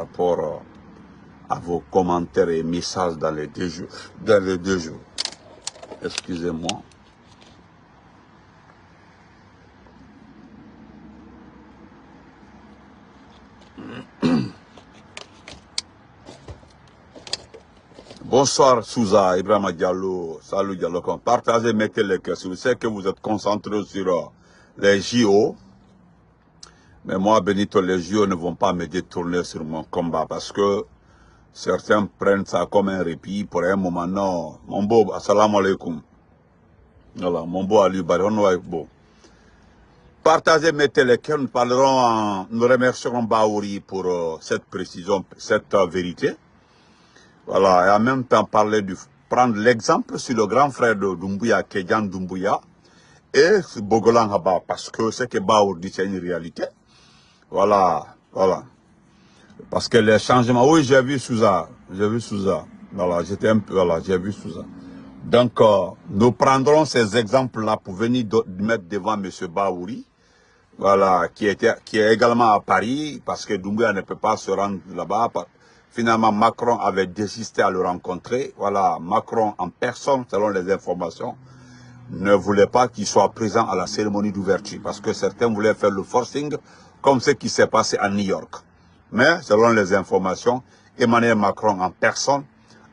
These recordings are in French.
rapport à vos commentaires et messages dans les 2 jours. Dans les 2 jours. Excusez-moi. Bonsoir Souza, Ibrahima Diallo, salut Diallo. Partagez, mettez les questions. Je sais que vous êtes concentrés sur les JO. Mais moi, Benito, les JO ne vont pas me détourner sur mon combat parce que certains prennent ça comme un répit pour un moment. Non, mon beau, assalamu alaikum. Voilà, mon beau Ali Bari, on va beau. Partagez, mettez les questions. Nous remercierons Baouri pour cette précision, cette vérité. Voilà, et en même temps prendre l'exemple sur le grand frère de Doumbouya, Kedjan Doumbouya, et Bogolan Haba, parce que ce que Baouri dit, c'est une réalité. Voilà, voilà. Parce que les changements, oui, j'ai vu Souza, voilà, j'étais un peu, voilà, j'ai vu Souza. Donc, nous prendrons ces exemples-là pour venir mettre devant M. Baouri, voilà, qui est également à Paris, parce que Doumbouya ne peut pas se rendre là-bas. Finalement, Macron avait désisté à le rencontrer. Voilà, Macron en personne, selon les informations, ne voulait pas qu'il soit présent à la cérémonie d'ouverture, parce que certains voulaient faire le forcing, comme ce qui s'est passé à New York. Mais, selon les informations, Emmanuel Macron en personne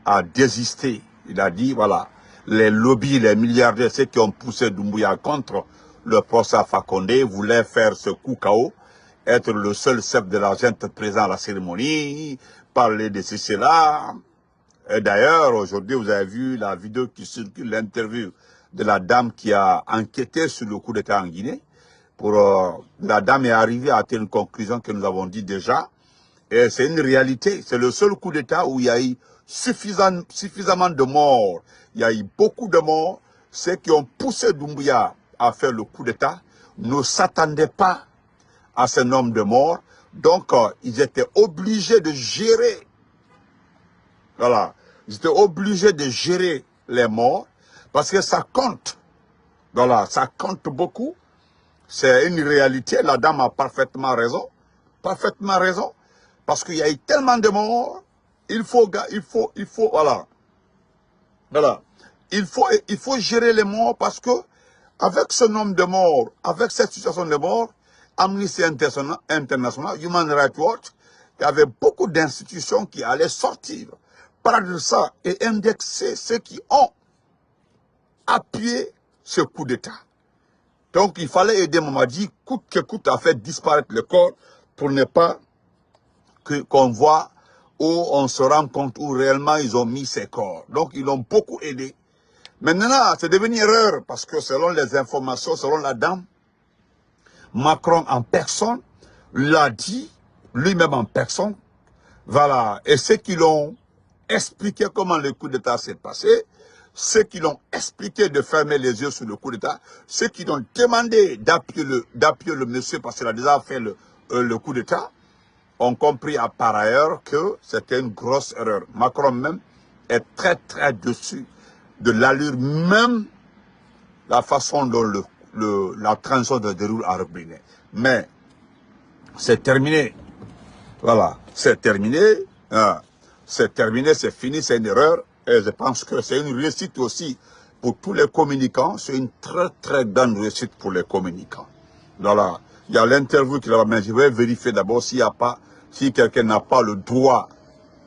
a désisté. Il a dit, voilà, les lobbies, les milliardaires, ceux qui ont poussé Doumbouya contre le procès à Fakonde, voulaient faire ce coup KO, être le seul chef de la junte présent à la cérémonie, parler de ceci là. Et d'ailleurs, aujourd'hui, vous avez vu la vidéo qui circule, l'interview de la dame qui a enquêté sur le coup d'État en Guinée. La dame est arrivée à une conclusion que nous avons dit déjà. Et c'est une réalité. C'est le seul coup d'État où il y a eu suffisamment de morts. Il y a eu beaucoup de morts. Ceux qui ont poussé Doumbouya à faire le coup d'État ne s'attendaient pas à ce nombre de morts. Donc, ils étaient obligés de gérer. Voilà. Ils étaient obligés de gérer les morts parce que ça compte. Voilà, ça compte beaucoup. C'est une réalité. La dame a parfaitement raison. Parfaitement raison. Parce qu'il y a eu tellement de morts. Il faut, voilà. Voilà. Il faut gérer les morts parce que, avec ce nombre de morts, avec cette situation de morts, Amnesty International, Human Rights Watch, il y avait beaucoup d'institutions qui allaient sortir, parler de ça et indexer ceux qui ont appuyé ce coup d'État. Donc il fallait aider Mamadi, coûte que coûte, à faire disparaître le corps pour ne pas qu'on voit où on se rend compte où réellement ils ont mis ces corps. Donc ils ont beaucoup aidé. Maintenant, c'est devenu erreur parce que selon les informations, selon la dame, Macron en personne l'a dit, lui-même en personne. Voilà. Et ceux qui l'ont expliqué comment le coup d'État s'est passé, ceux qui l'ont expliqué de fermer les yeux sur le coup d'État, ceux qui l'ont demandé d'appuyer le monsieur parce qu'il a déjà fait le coup d'État, ont compris par ailleurs que c'était une grosse erreur. Macron même est très très dessus de l'allure, même la façon dont la transition de déroule à Robinet. Mais c'est terminé. Voilà, c'est terminé. C'est terminé, c'est fini, c'est une erreur. Et je pense que c'est une réussite aussi pour tous les communicants. C'est une très très grande réussite pour les communicants. Voilà, il y a l'interview qui va, mais je vais vérifier d'abord si quelqu'un n'a pas le droit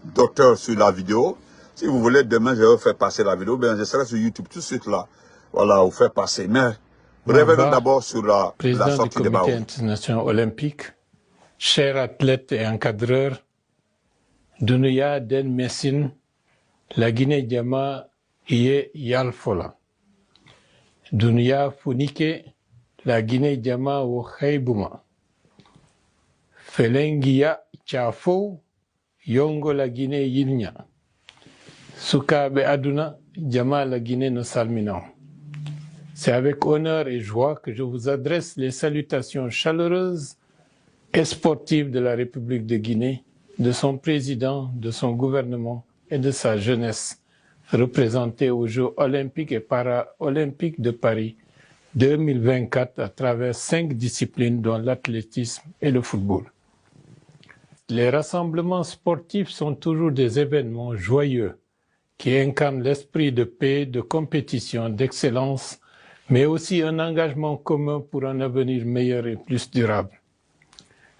d'auteur sur la vidéo. Si vous voulez, demain, je vais faire passer la vidéo. Bien, je serai sur YouTube tout de suite là. Voilà, vous faire passer. Mais revenons d'abord sur la sortie de Baouri. Président du Comité international olympique, cher athlète et encadreur, Dunuya Den Messin, la Guinée-Diama Iye Yalfola. Dunuya Funike, la Guinée-Diama Wokhaibuma. Felengia Chafo, Yongo la Guinée Yilnya. Sukabe Aduna, Diama la Guinée no Salminan. C'est avec honneur et joie que je vous adresse les salutations chaleureuses et sportives de la République de Guinée, de son président, de son gouvernement et de sa jeunesse, représentée aux Jeux olympiques et paralympiques de Paris 2024 à travers 5 disciplines dont l'athlétisme et le football. les rassemblements sportifs sont toujours des événements joyeux qui incarnent l'esprit de paix, de compétition, d'excellence, mais aussi un engagement commun pour un avenir meilleur et plus durable.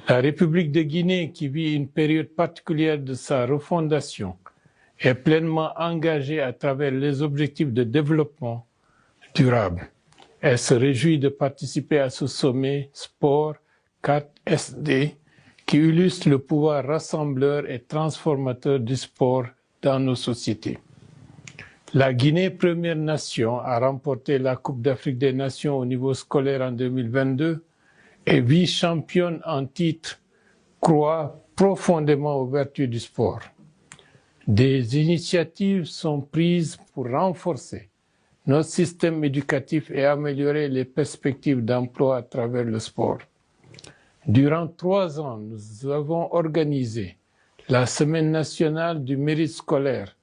La République de Guinée, qui vit une période particulière de sa refondation, est pleinement engagée à travers les objectifs de développement durable. Elle se réjouit de participer à ce sommet Sport 4SD qui illustre le pouvoir rassembleur et transformateur du sport dans nos sociétés. La Guinée, première nation, a remporté la Coupe d'Afrique des Nations au niveau scolaire en 2022 et vice-championne en titre, croit profondément aux vertus du sport. Des initiatives sont prises pour renforcer notre système éducatif et améliorer les perspectives d'emploi à travers le sport. Durant 3 ans, nous avons organisé la Semaine nationale du mérite scolaire,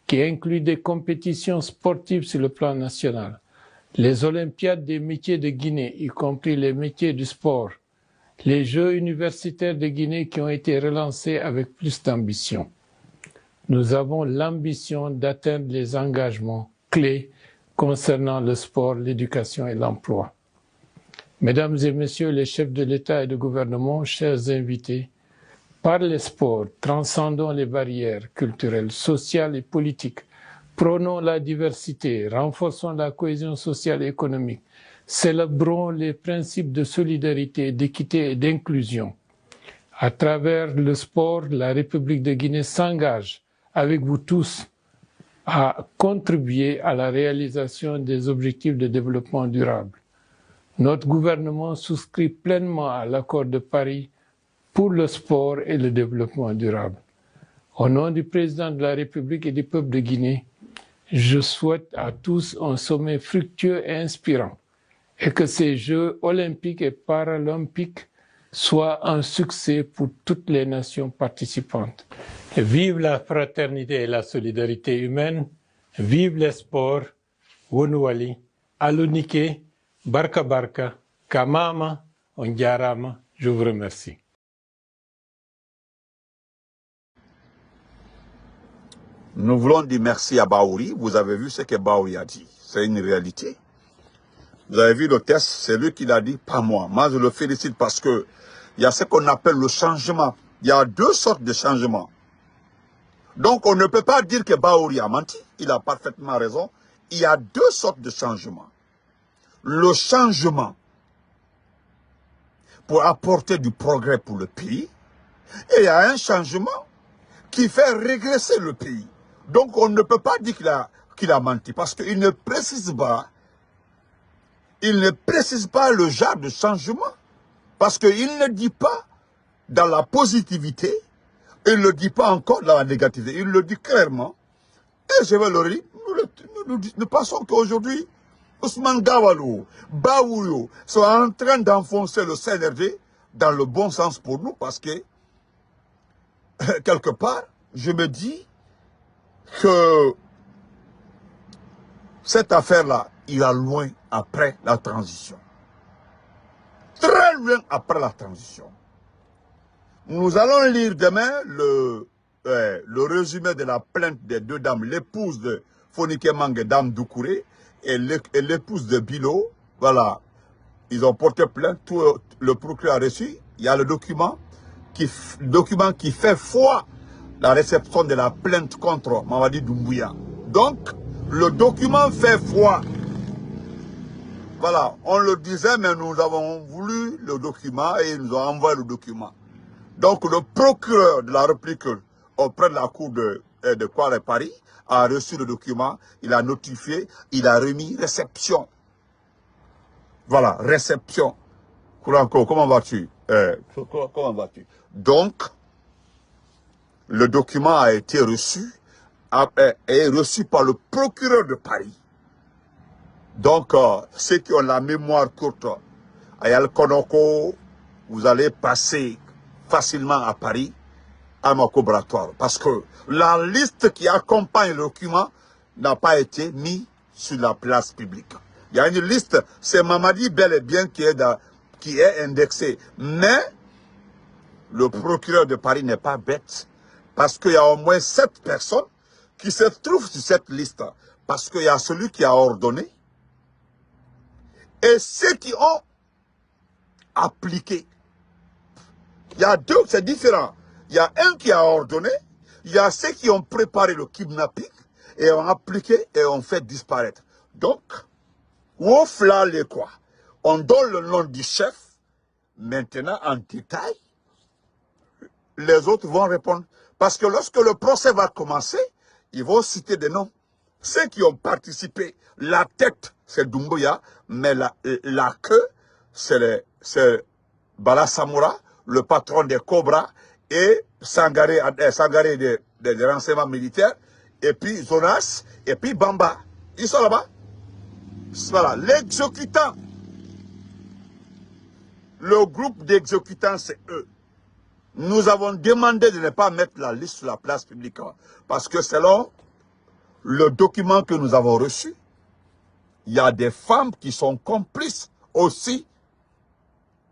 qui inclut des compétitions sportives sur le plan national, les Olympiades des métiers de Guinée, y compris les métiers du sport, les Jeux universitaires de Guinée qui ont été relancés avec plus d'ambition. Nous avons l'ambition d'atteindre les engagements clés concernant le sport, l'éducation et l'emploi. Mesdames et messieurs les chefs de l'État et de gouvernement, chers invités, par les sports, transcendons les barrières culturelles, sociales et politiques, prônons la diversité, renforçons la cohésion sociale et économique, célébrons les principes de solidarité, d'équité et d'inclusion. À travers le sport, la République de Guinée s'engage avec vous tous à contribuer à la réalisation des objectifs de développement durable. Notre gouvernement souscrit pleinement à l'accord de Paris pour le sport et le développement durable. Au nom du président de la République et du peuple de Guinée, je souhaite à tous un sommet fructueux et inspirant et que ces Jeux olympiques et paralympiques soient un succès pour toutes les nations participantes. Vive la fraternité et la solidarité humaine, vive les sports, Wonouali, Alunike, Barka Barka, Kamama, Ondiarama, je vous remercie. Nous voulons dire merci à Baouri. Vous avez vu ce que Baouri a dit. C'est une réalité. Vous avez vu le test, c'est lui qui l'a dit, pas moi. Moi, je le félicite parce que il y a ce qu'on appelle le changement. Il y a 2 sortes de changements. Donc, on ne peut pas dire que Baouri a menti. Il a parfaitement raison. Il y a 2 sortes de changements. Le changement pour apporter du progrès pour le pays. Et il y a un changement qui fait régresser le pays. Donc, on ne peut pas dire qu'il a menti parce qu'il ne précise pas. Il ne précise pas le genre de changement. Parce qu'il ne dit pas dans la positivité, il ne le dit pas encore dans la négativité. Il le dit clairement. Et je vais le dire, nous pensons qu'aujourd'hui, Ousmane Gawalo, Baouri sont en train d'enfoncer le CNRD dans le bon sens pour nous parce que, quelque part, je me dis que cette affaire-là ira loin après la transition. Très loin après la transition. Nous allons lire demain le résumé de la plainte des 2 dames, l'épouse de Fonike Mange, dame Doucouré, et l'épouse de Bilo. Voilà. Ils ont porté plainte, tout le procureur a reçu. Il y a le document qui fait foi la réception de la plainte contre Mamadi Doumbouya. Donc, le document fait foi. Voilà, on le disait, mais nous avons voulu le document et ils nous ont envoyé le document. Donc, le procureur de la République auprès de la cour de Paris a reçu le document, il a notifié, il a remis réception. Voilà, réception. Comment vas-tu? Comment vas-tu? Donc, le document a été reçu, est reçu par le procureur de Paris. Donc, ceux qui ont la mémoire courte, à Yalkonoko, vous allez passer facilement à Paris, à mon collaboratoire. Parce que la liste qui accompagne le document n'a pas été mise sur la place publique. Il y a une liste, c'est Mamadi bel et bien qui est indexé. Mais le procureur de Paris n'est pas bête, parce qu'il y a au moins 7 personnes qui se trouvent sur cette liste. Parce qu'il y a celui qui a ordonné et ceux qui ont appliqué. Il y a deux, c'est différent. Il y a un qui a ordonné, il y a ceux qui ont préparé le kidnapping et ont appliqué et ont fait disparaître. Donc, au flanc les quoi? On donne le nom du chef. Maintenant, en détail, les autres vont répondre. Parce que lorsque le procès va commencer, ils vont citer des noms. Ceux qui ont participé, la tête, c'est Doumbouya, mais la queue, c'est Bala Samoura, le patron des Cobras, et Sangaré des renseignements militaires, et puis Zonas, et puis Bamba. Ils sont là-bas. Voilà, l'exécutant. Le groupe d'exécutants, c'est eux. Nous avons demandé de ne pas mettre la liste sur la place publique. Parce que selon le document que nous avons reçu, il y a des femmes qui sont complices aussi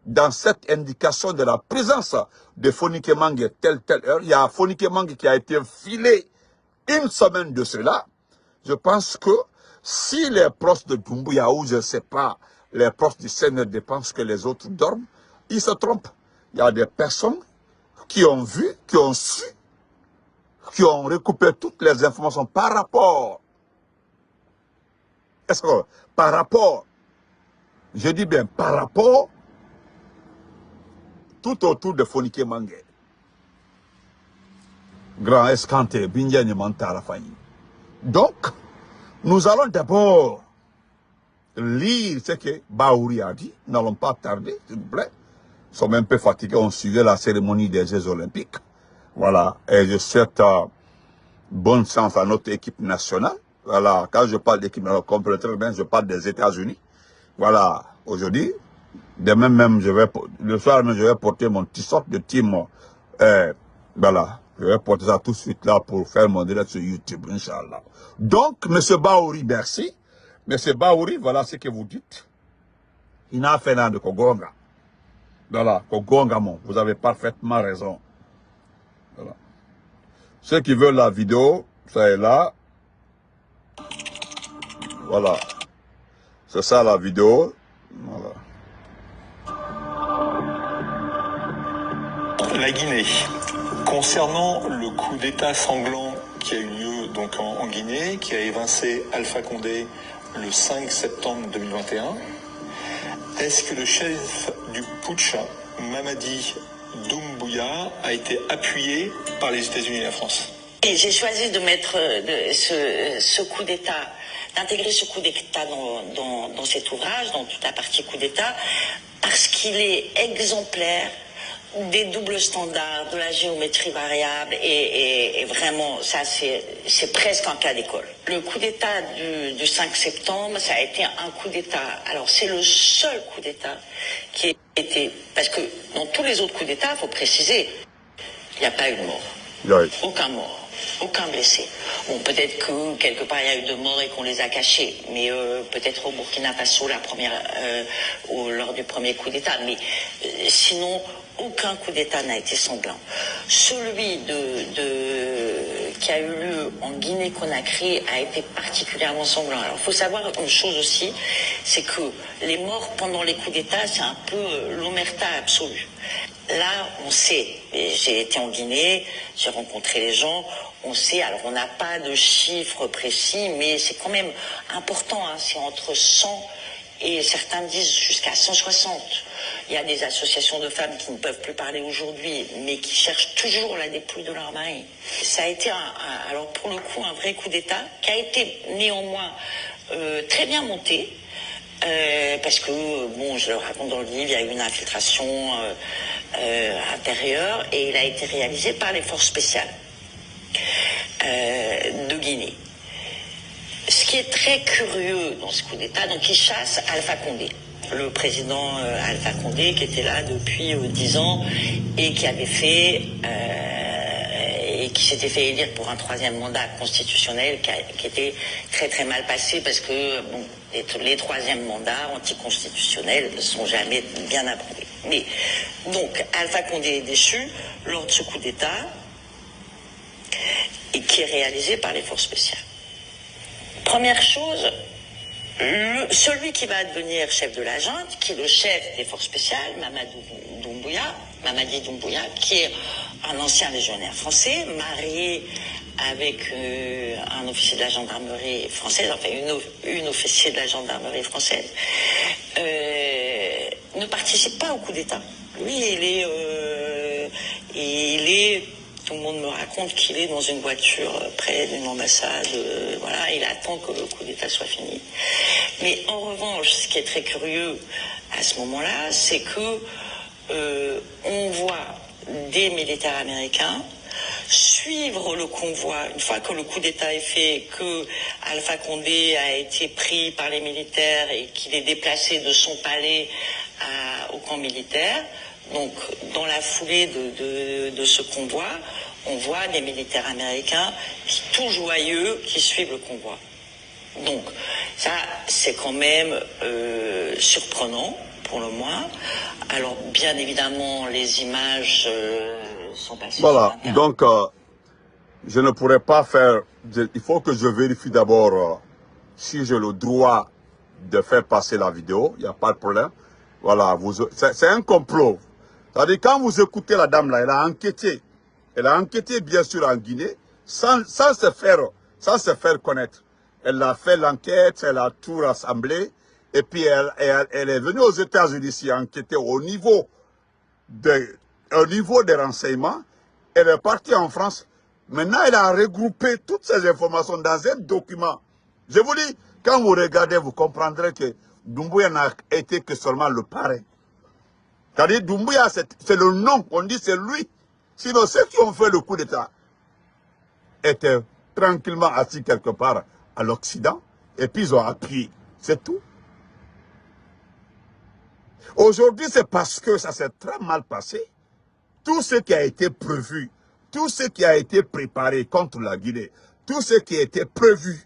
dans cette indication de la présence de Fonike Mange telle heure. Il y a Fonike Mange qui a été filé une semaine de cela. Je pense que si les proches de Doumbouya ou je ne sais pas, les proches du Seigneur pensent que les autres dorment, ils se trompent. Il y a des personnes qui ont vu, qui ont su, qui ont recoupé toutes les informations par rapport. Est-ce que par rapport, je dis bien par rapport, tout autour de Fonike Mange. Grand Escanté, Binyani Mantara Fanyi. Donc, nous allons d'abord lire ce que Baouri a dit. Nous n'allons pas tarder, s'il vous plaît. Nous sommes un peu fatigués, on suivait la cérémonie des Jeux Olympiques. Voilà, et je souhaite bonne chance à notre équipe nationale. Voilà, quand je parle d'équipe nationale, comprenez très bien, je parle des États-Unis. Voilà, aujourd'hui, demain même, le soir même, je vais porter mon t-shirt de team. Voilà, je vais porter ça tout de suite là pour faire mon direct sur YouTube, Inch'Allah. Donc, M. Baouri, merci. M. Baouri, voilà ce que vous dites. Il n'a fait rien de Kogonga. Voilà, Kogonga, vous avez parfaitement raison. Voilà. Ceux qui veulent la vidéo, ça est là. Voilà. C'est ça la vidéo. Voilà. La Guinée. Concernant le coup d'État sanglant qui a eu lieu donc en Guinée, qui a évincé Alpha Condé le 5 septembre 2021, est-ce que le chef du putsch, Mamadi Doumbouya, a été appuyé par les États-Unis et la France? J'ai choisi de mettre ce coup d'État, d'intégrer ce coup d'État dans cet ouvrage, dans toute la partie coup d'État, parce qu'il est exemplaire des doubles standards, de la géométrie variable, et vraiment, ça c'est presque un cas d'école. Le coup d'État du 5 septembre, ça a été un coup d'État. Alors c'est le seul coup d'État qui a été, parce que dans tous les autres coups d'État, il faut préciser, il n'y a pas eu de mort. Oui. Aucun mort. Aucun blessé. Bon, peut-être que quelque part il y a eu de morts et qu'on les a cachés, mais peut-être au Burkina Faso lors du premier coup d'État. Mais sinon, aucun coup d'État n'a été sanglant. Celui qui a eu lieu en Guinée-Conakry a été particulièrement sanglant. Alors, il faut savoir une chose aussi, c'est que les morts pendant les coups d'État, c'est un peu l'omerta absolue. Là, on sait, j'ai été en Guinée, j'ai rencontré les gens, on sait, alors on n'a pas de chiffres précis, mais c'est quand même important, hein, c'est entre 100 et certains disent jusqu'à 160. Il y a des associations de femmes qui ne peuvent plus parler aujourd'hui, mais qui cherchent toujours la dépouille de leur mari. Ça a été, alors pour le coup, un vrai coup d'État, qui a été néanmoins très bien monté. Parce que, bon, je le raconte dans le livre, il y a eu une infiltration intérieure et il a été réalisé par les forces spéciales de Guinée. Ce qui est très curieux dans ce coup d'État, donc il chasse Alpha Condé, le président Alpha Condé qui était là depuis 10 ans et qui avait fait... et qui s'était fait élire pour un 3e mandat constitutionnel qui était très très mal passé parce que bon, les 3e mandats anticonstitutionnels ne sont jamais bien approuvés. Mais, donc, Alpha Condé est déchu lors de ce coup d'État, et qui est réalisé par les forces spéciales. Première chose, celui qui va devenir chef de la junte, qui est le chef des forces spéciales, Mamadi Doumbouya, qui est un ancien légionnaire français, marié avec un officier de la gendarmerie française, enfin une officier de la gendarmerie française, ne participe pas au coup d'État. Lui, tout le monde me raconte qu'il est dans une voiture près d'une ambassade, voilà, il attend que le coup d'État soit fini. Mais en revanche, ce qui est très curieux à ce moment-là, c'est que on voit des militaires américains suivre le convoi, une fois que le coup d'État est fait, que Alpha Condé a été pris par les militaires et qu'il est déplacé de son palais au camp militaire. Donc, dans la foulée de ce convoi, on voit des militaires américains qui, tout joyeux, qui suivent le convoi. Donc, ça, c'est quand même surprenant, pour le moins. Alors, bien évidemment, les images sont passées. Voilà, donc, je ne pourrais pas faire... Il faut que je vérifie d'abord si j'ai le droit de faire passer la vidéo. Il n'y a pas de problème. Voilà, c'est un complot. C'est-à-dire, quand vous écoutez la dame là, elle a enquêté. Elle a enquêté, bien sûr, en Guinée, sans se faire connaître. Elle a fait l'enquête, elle a tout rassemblé. Et puis, elle est venue aux États-Unis ici enquêter au niveau des renseignements. Elle est partie en France. Maintenant, elle a regroupé toutes ces informations dans un document. Je vous dis, quand vous regardez, vous comprendrez que Doumbouya n'a été que seulement le parrain. C'est-à-dire, Doumbouya, c'est le nom, on dit c'est lui. Sinon, ceux qui ont fait le coup d'État étaient tranquillement assis quelque part à l'Occident, et puis ils ont appuyé. C'est tout. Aujourd'hui, c'est parce que ça s'est très mal passé. Tout ce qui a été prévu, tout ce qui a été préparé contre la Guinée, tout ce qui a été prévu,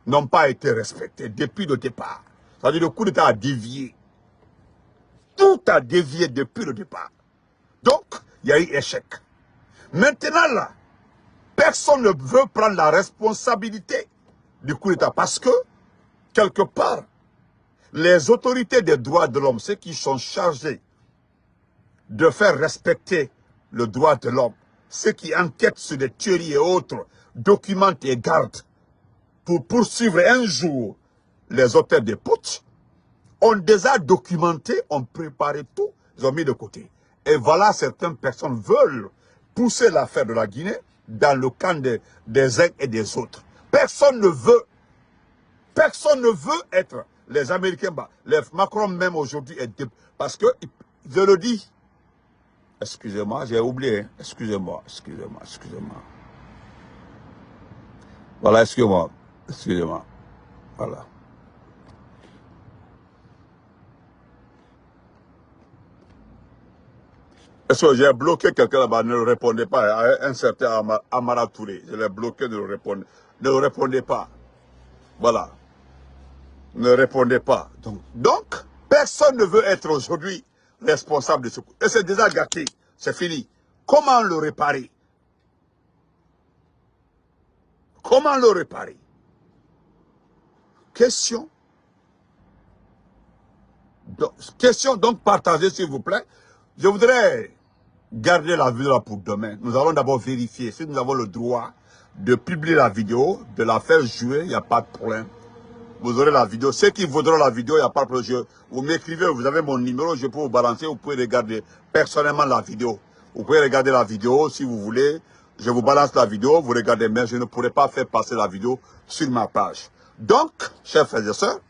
n'ont pas été respectés depuis le départ. C'est-à-dire, le coup d'État a dévié. Tout a dévié depuis le départ. Donc, il y a eu échec. Maintenant, là, personne ne veut prendre la responsabilité du coup d'État parce que, quelque part, les autorités des droits de l'homme, ceux qui sont chargés de faire respecter le droit de l'homme, ceux qui enquêtent sur des tueries et autres, documentent et gardent pour poursuivre un jour les auteurs des putsch, on déjà documenté, on préparé tout, ils ont mis de côté. Et voilà, certaines personnes veulent pousser l'affaire de la Guinée dans le camp des uns et des autres. Personne ne veut être les Américains, les Macron même aujourd'hui, parce que, je le dis, excusez-moi, j'ai oublié, excusez-moi. Voilà, excusez-moi, voilà. Est-ce que j'ai bloqué quelqu'un là-bas, ne le répondez pas, un certain Amara Touré, je l'ai bloqué, ne le répondez pas. Voilà. Ne répondez pas. Donc, personne ne veut être aujourd'hui responsable de ce coup. Et c'est déjà gâté, c'est fini. Comment le réparer? Comment le réparer? Question. Donc, partagez s'il vous plaît. Je voudrais garder la vidéo là pour demain. Nous allons d'abord vérifier si nous avons le droit de publier la vidéo, de la faire jouer, il n'y a pas de problème. Vous aurez la vidéo. Ceux qui voudront la vidéo, il n'y a pas de problème. Vous m'écrivez, vous avez mon numéro, je peux vous balancer, vous pouvez regarder personnellement la vidéo. Vous pouvez regarder la vidéo si vous voulez. Je vous balance la vidéo, vous regardez, mais je ne pourrai pas faire passer la vidéo sur ma page. Donc, chers frères et sœurs,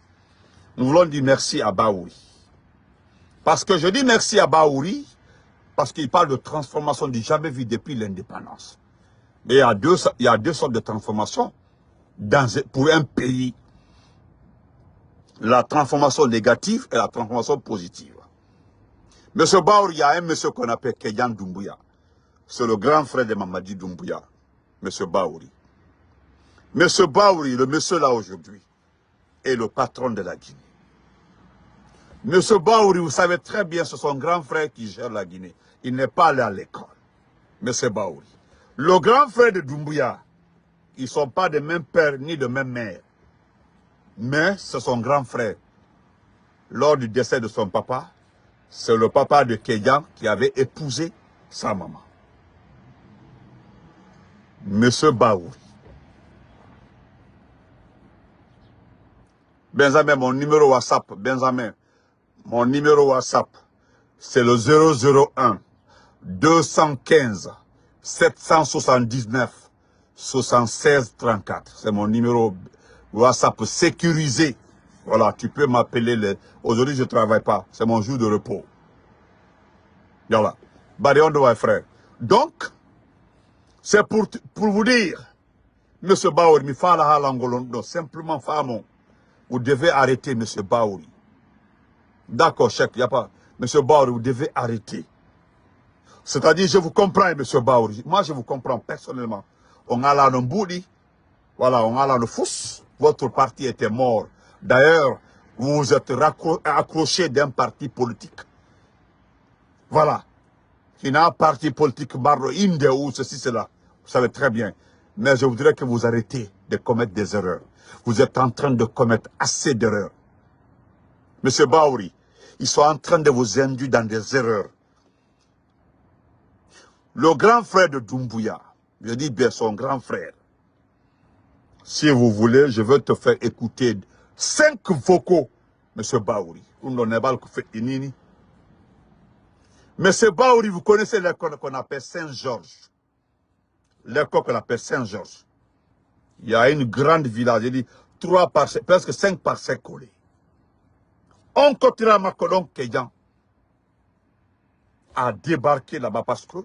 nous voulons dire merci à Bahouri. Parce que je dis merci à Bahouri, parce qu'il parle de transformation du jamais vu depuis l'indépendance. Mais il y a deux sortes de transformations pour un pays. La transformation négative et la transformation positive. Monsieur Bahouri, il y a un monsieur qu'on appelle Kéyan Doumbouya. C'est le grand frère de Mamadi Doumbouya. Monsieur Bahouri. Monsieur Bahouri, le monsieur là aujourd'hui, est le patron de la Guinée. Monsieur Baouri, vous savez très bien, c'est son grand frère qui gère la Guinée. Il n'est pas allé à l'école. Monsieur Baouri. Le grand frère de Doumbouya, ils ne sont pas de même père ni de même mère. Mais c'est son grand frère. Lors du décès de son papa, c'est le papa de Kédian qui avait épousé sa maman. Monsieur Baouri. Benjamin, mon numéro WhatsApp, Benjamin, mon numéro WhatsApp, c'est le 001 215 779 76 34. C'est mon numéro WhatsApp sécurisé. Voilà, tu peux m'appeler. Aujourd'hui, je ne travaille pas. C'est mon jour de repos. Voilà. Barion de my frère. Donc, c'est pour vous dire, Monsieur Baouri, mi fa la halangolondo, simplement famon. Vous devez arrêter, M. Baouri. D'accord, chef, il n'y a pas. M. Baouri, vous devez arrêter. C'est-à-dire, je vous comprends, M. Baouri. Moi, je vous comprends personnellement. On a là le bouli. Voilà, on a là le fous. Votre parti était mort. D'ailleurs, vous vous êtes accroché d'un parti politique. Voilà. Il y a un parti politique, Barro Inde ou ceci, cela. Vous savez très bien. Mais je voudrais que vous arrêtez de commettre des erreurs. Vous êtes en train de commettre assez d'erreurs. Monsieur Baouri, ils sont en train de vous induire dans des erreurs. Le grand frère de Doumbouya, je dis bien son grand frère, si vous voulez, je veux te faire écouter 5 vocaux, Monsieur Baouri. Monsieur Baouri, vous connaissez l'école qu'on appelle Saint-Georges. L'école qu'on appelle Saint-Georges. Il y a une grande village, j'ai dit 3 parcelles, presque 5 parcelles collées. On continue à Makodon Kédian a débarqué là-bas parce que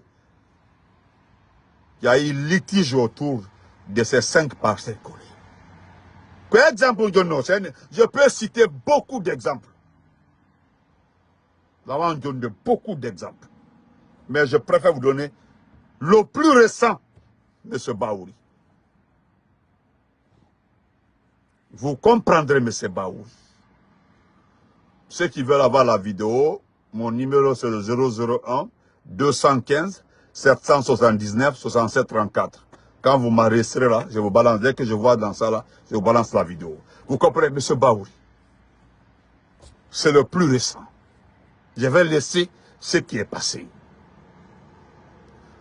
il y a eu litige autour de ces 5 parcelles collées. Quel exemple je peux citer beaucoup d'exemples. Là-bas, on donne beaucoup d'exemples. Mais je préfère vous donner le plus récent, M. Baouri. Vous comprendrez, M. Baouri. Ceux qui veulent avoir la vidéo, mon numéro c'est le 001 215 779 67 34. Quand vous m'arrêterez là, je vous balance. Dès que je vois dans ça là, je vous balance la vidéo. Vous comprenez, M. Baouri? C'est le plus récent. Je vais laisser ce qui est passé.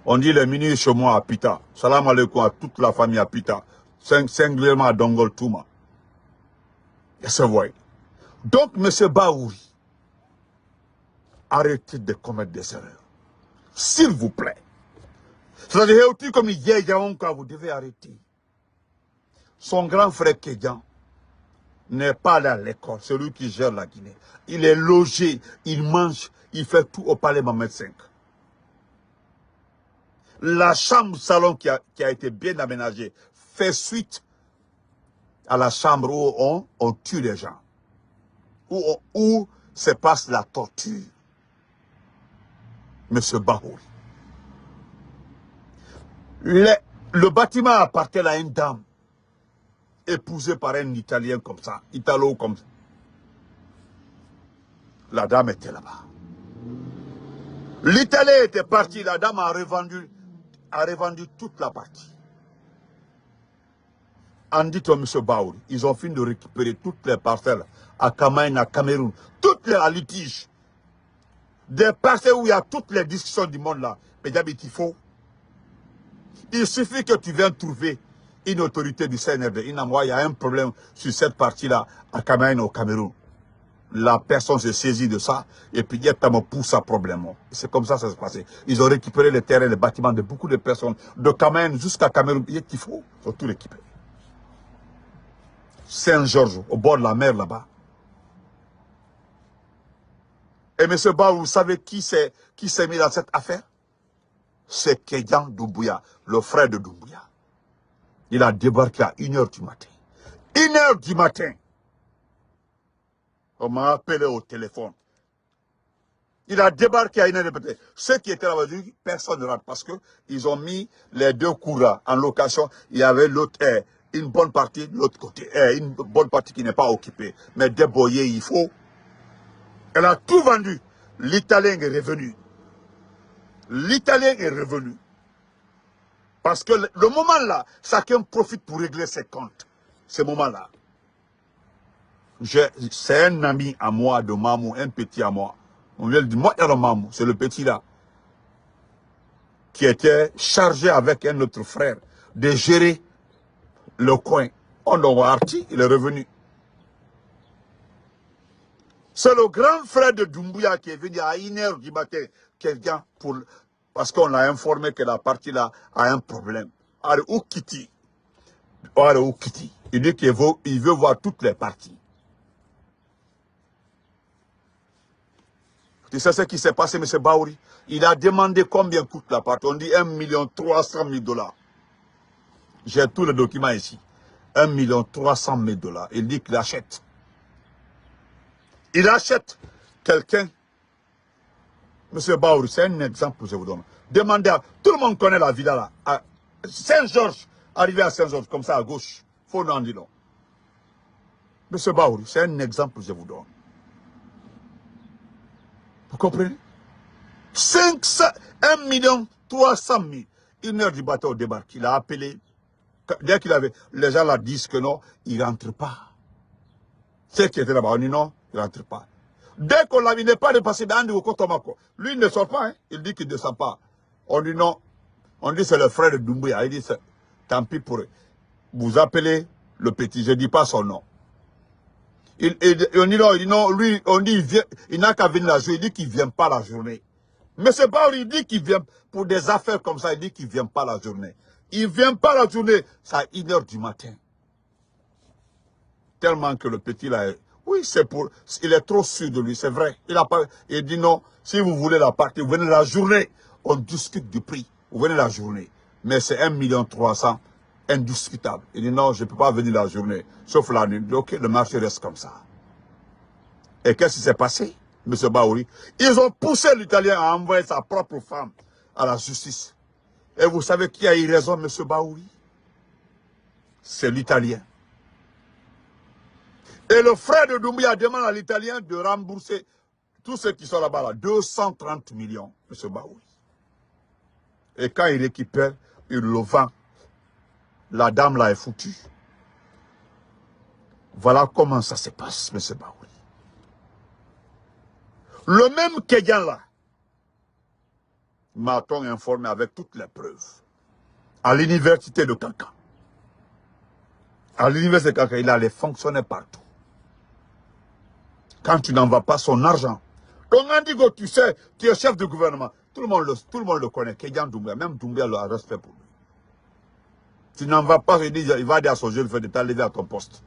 On dit les ministres chez moi à Pita. Salam alaikum à toute la famille à Pita. Singulièrement à Dongol Touma. Et c'est vrai. Donc, M. Baouri, arrêtez de commettre des erreurs. S'il vous plaît. C'est-à-dire, comme il y a vous devez arrêter. Son grand frère Kédian n'est pas allé à l'école. C'est lui qui gère la Guinée. Il est logé, il mange, il fait tout au palais Mohamed V. La chambre-salon qui a été bien aménagée fait suite à la chambre où on tue les gens. Où se passe la torture. Monsieur Baouri. Le bâtiment appartient à une dame épousée par un Italien comme ça, Italo comme ça. La dame était là-bas. L'Italien était parti, la dame a revendu toute la partie. On dit à M. Baouri, ils ont fini de récupérer toutes les parcelles à Kamaïn, à Cameroun, toutes les litiges. Des parcelles où il y a toutes les discussions du monde là. Mais il suffit que tu viennes trouver une autorité du CNRD. Il y a un problème sur cette partie-là à Kamaïn, au Cameroun. La personne se saisit de ça et puis il y a pousse un problème. C'est comme ça que ça se passait. Ils ont récupéré les terrains, les bâtiments de beaucoup de personnes, de Kamaïn jusqu'à Cameroun. Ils ont tout récupéré. Saint-Georges, au bord de la mer là-bas. Et M. Ba, vous savez qui s'est mis dans cette affaire? C'est Kédian Doumbouya, le frère de Doumbouya. Il a débarqué à 1h du matin. 1h du matin. On m'a appelé au téléphone. Il a débarqué à 1h du matin. Ceux qui étaient là-bas, personne ne rentre parce qu'ils ont mis les 2 cours en location. Il y avait l'autre, une bonne partie de l'autre côté. Une bonne partie qui n'est pas occupée. Mais déboyer, il faut. Elle a tout vendu. L'Italien est revenu. L'Italien est revenu. Parce que le moment là, chacun profite pour régler ses comptes. Ce moment-là. C'est un ami à moi de Mamou, un petit à moi. On lui a dit, moi, Mamou, c'est le petit là, qui était chargé avec un autre frère de gérer le coin. On l'a parti, il est revenu. C'est le grand frère de Doumbouya qui est venu à 1h du matin, quelqu'un parce qu'on l'a informé que la partie là a un problème. Il dit qu'il veut voir toutes les parties. Tu sais ce qui s'est passé, M. Baouri? Il a demandé combien coûte la partie. On dit 1 300 000 $. J'ai tous les documents ici. 1 300 000 $. Il dit qu'il achète. Il achète quelqu'un. M. Baouri, c'est un exemple que je vous donne. Demandez à... Tout le monde connaît la villa là. À Saint-Georges. Arrivé à Saint-Georges, comme ça à gauche. Faut n'en dire non. M. Baouri, c'est un exemple que je vous donne. Vous comprenez? 1 300 000. 1h du bateau débarque. Il a appelé. Dès qu'il avait. Les gens là disent que non, il ne rentre pas. Ceux qui étaient là-bas, on dit non, il ne rentre pas. Dès qu'on l'a vu, il n'est pas dépassé. Lui, il ne sort pas. Hein. Il dit qu'il ne descend pas. On dit non. On dit c'est le frère de Doumbouya. Il dit tant pis pour eux. Vous appelez le petit. Je ne dis pas son nom. On dit non, lui, on dit il n'a qu'à venir la journée, il dit qu'il ne vient pas la journée. Mais c'est pas il dit qu'il vient pour des affaires comme ça, il dit qu'il ne vient pas la journée. Il ne vient pas la journée, c'est à 1h du matin. Tellement que le petit là, oui, c'est pour, il est trop sûr de lui, c'est vrai. Il dit non, si vous voulez la partie, vous venez la journée, on discute du prix, vous venez la journée. Mais c'est 1 300 000. Indiscutable. Il dit non, je ne peux pas venir la journée, sauf la nuit. Ok, le marché reste comme ça. Et qu'est-ce qui s'est passé, M. Baouri? Ils ont poussé l'Italien à envoyer sa propre femme à la justice. Et vous savez qui a eu raison, M. Baouri? C'est l'Italien. Et le frère de Doumbouya demande à l'Italien de rembourser tous ceux qui sont là-bas, là, 230 millions, M. Baouri. Et quand il récupère, il le vend. La dame là est foutue. Voilà comment ça se passe, M. Baouri. Le même Kédian là, m'a-t-on informé avec toutes les preuves, à l'université de Kankan. À l'université de Kankan, il allait fonctionner partout. Quand tu n'envoies pas son argent. Donc on dit que tu sais, tu es chef de gouvernement. Tout le monde le connaît, Kédian Doumbouya. Même Doumbouya a respect pour lui. Tu n'en vas pas, il va dire à son jeune frère de t'enlever à ton poste.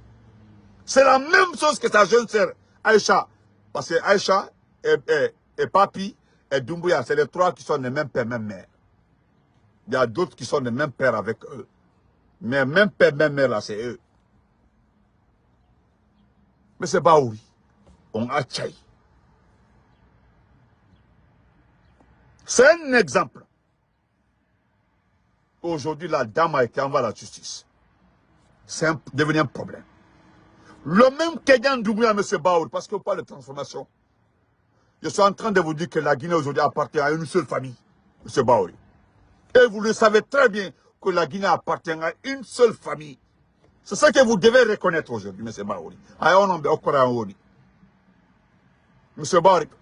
C'est la même chose que sa jeune sœur, Aïcha. Parce que Aïcha et Papi et Doumbouya, c'est les trois qui sont des mêmes pères, même mères. Il y a d'autres qui sont des mêmes pères avec eux. Mais même père, même mère, là, c'est eux. Mais c'est Baouri. On a tchaï. C'est un exemple. Aujourd'hui, la dame a été envoyée à la justice. C'est devenu un problème. Le même Kédian Doumbouya, M. Baouri, parce qu'on parle de transformation. Je suis en train de vous dire que la Guinée aujourd'hui appartient à une seule famille, M. Baouri. Et vous le savez très bien que la Guinée appartient à une seule famille. C'est ça que vous devez reconnaître aujourd'hui, M. Baouri. M. Baouri,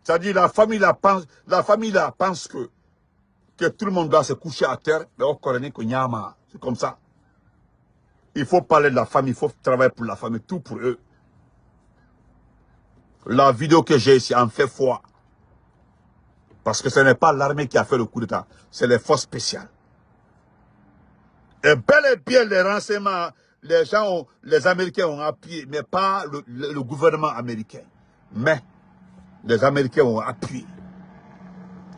c'est-à-dire la famille là pense que tout le monde doit se coucher à terre, mais c'est comme ça. Il faut parler de la famille, il faut travailler pour la famille, tout pour eux. La vidéo que j'ai ici en fait foi. Parce que ce n'est pas l'armée qui a fait le coup d'État, c'est les forces spéciales. Et bel et bien les renseignements, les Américains ont appuyé, mais pas le gouvernement américain. Mais les Américains ont appuyé.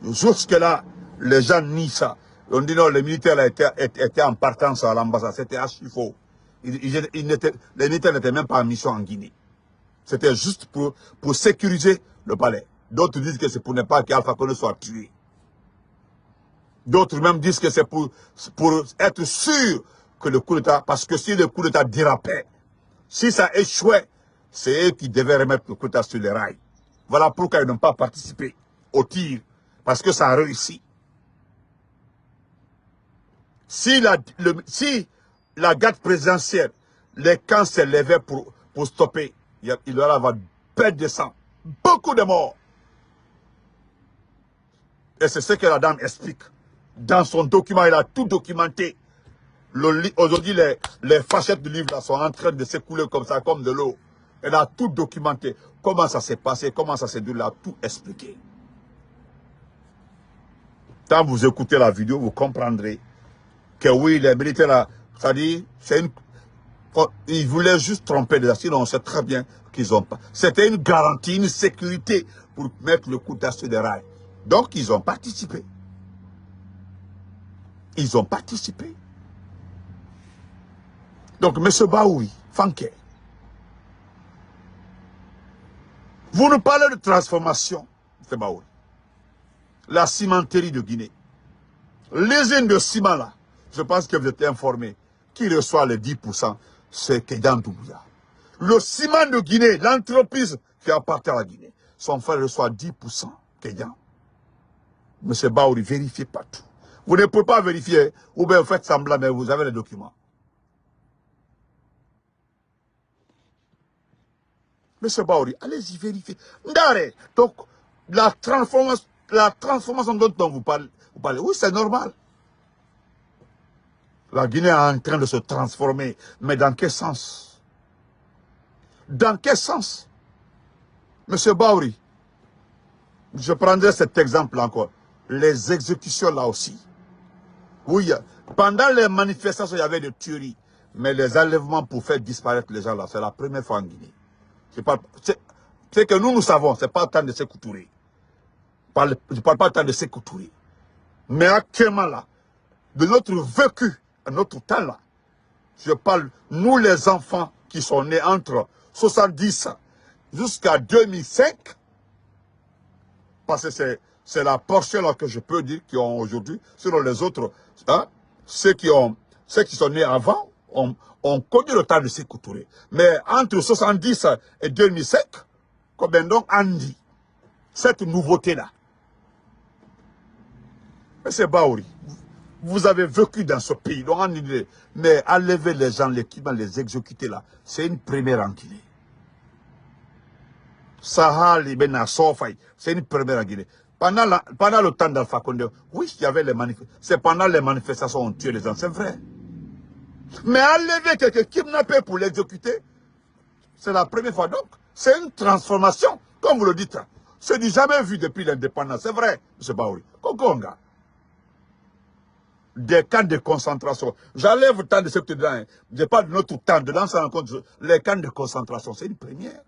Jusque-là, les gens nient ça. On dit non, les militaires étaient en partance à l'ambassade. C'était archi faux. Les militaires n'étaient même pas en mission en Guinée. C'était juste pour sécuriser le palais. D'autres disent que c'est pour ne pas qu'Alpha Condé soit tué. D'autres même disent que c'est pour être sûr que le coup d'État, parce que si le coup d'État dérapait, si ça échouait, c'est eux qui devaient remettre le quota sur les rails. Voilà pourquoi ils n'ont pas participé au tir, parce que ça a réussi. Si la garde présidentielle, les camps se levaient pour stopper, il y aura avoir perte de sang, beaucoup de morts. Et c'est ce que la dame explique. Dans son document, il a tout documenté. Aujourd'hui, les fachettes de livres là sont en train de s'écouler comme ça, comme de l'eau. Elle a tout documenté. Comment ça s'est passé, comment ça s'est déroulé, elle a tout expliqué. Quand vous écoutez la vidéo, vous comprendrez que oui, les militaires là, c'est-à-dire, ils voulaient juste tromper les assassins, on sait très bien qu'ils n'ont pas. C'était une garantie, une sécurité pour mettre le coup d'assaut des rails. Donc, ils ont participé. Ils ont participé. Donc, M. Baouri, Fanké, vous nous parlez de transformation, M. Baouri. La cimenterie de Guinée. L'usine de ciment là, je pense que vous êtes informés, qui reçoit les 10%, c'est Kédan Doumbouya. Le ciment de Guinée, l'entreprise qui appartient à la Guinée, son frère reçoit 10%, Kédan. Monsieur Baouri, vérifiez partout. Vous ne pouvez pas vérifier, ou bien vous faites semblant, mais vous avez les documents. Monsieur Baouri, allez-y vérifier. Ndare, donc, la transformation dont vous parlez, oui, c'est normal. La Guinée est en train de se transformer, mais dans quel sens? Dans quel sens? Monsieur Baouri, je prendrai cet exemple encore. Les exécutions là aussi. Oui, pendant les manifestations, il y avait des tueries. Mais les enlèvements pour faire disparaître les gens là, c'est la première fois en Guinée. C'est que nous savons, ce n'est pas le temps de s'écouturer. Je ne parle pas le temps de s'écouturer. Mais actuellement là, de notre vécu, à notre temps là, je parle, nous les enfants qui sont nés entre 70 jusqu'à 2005, parce que c'est la portion là que je peux dire qui ont aujourd'hui, selon les autres, hein, ceux qui sont nés avant, ont connu le temps de s'écouturer. Mais entre 70 et 2005, combien donc Andy, cette nouveauté-là. Monsieur Baouri, vous avez vécu dans ce pays, donc mais enlever les gens, l'équipement, les exécuter là, c'est une première en Guinée. Sahal, Ibn Sofai, c'est une première en Guinée. Pendant le temps d'Alpha Condé, oui, il y avait les manifestations. C'est pendant les manifestations qu'on tuait les gens, c'est vrai. Mais enlever quelqu'un kidnappé pour l'exécuter, c'est la première fois. Donc, c'est une transformation, comme vous le dites. C'est du jamais vu depuis l'indépendance. C'est vrai, M. Baouri. Kokonga. Des camps de concentration. J'enlève le temps de ce que tu dis. Je parle de notre temps, de l'ancien rencontre. Les camps de concentration, c'est une première.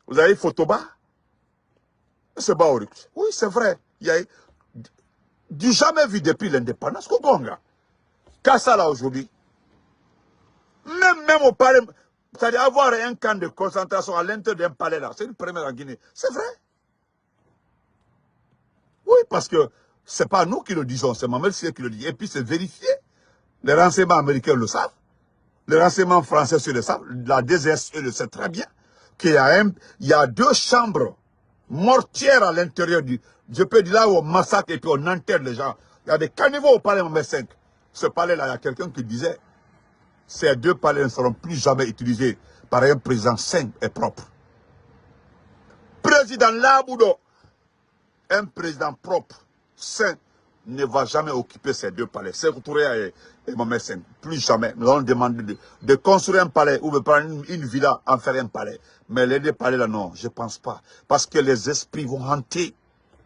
Vous avez Photoba? M. Baouri. Oui, c'est vrai. Il y a du jamais vu depuis l'indépendance. Kokonga. Qu'à là aujourd'hui, même au palais, c'est-à-dire avoir un camp de concentration à l'intérieur d'un palais là, c'est une première en Guinée. C'est vrai. Oui, parce que ce n'est pas nous qui le disons, c'est Mamel Siré qui le dit. Et puis c'est vérifié. Les renseignements américains le savent. Les renseignements français le savent. La DGSE le sait très bien. Qu'il y a 2 chambres mortières à l'intérieur du... Je peux dire là où on massacre et puis on enterre les gens. Il y a des caniveaux au palais Mamel 5. Ce palais-là, il y a quelqu'un qui disait, ces 2 palais ne seront plus jamais utilisés par un président sain et propre. Président Laboudo, un président propre, sain, ne va jamais occuper ces 2 palais. Sékou Touré et Mohamed V, plus jamais. Nous allons demander de construire un palais ou de prendre une villa, en faire un palais. Mais les 2 palais là, non, je ne pense pas. Parce que les esprits vont hanter.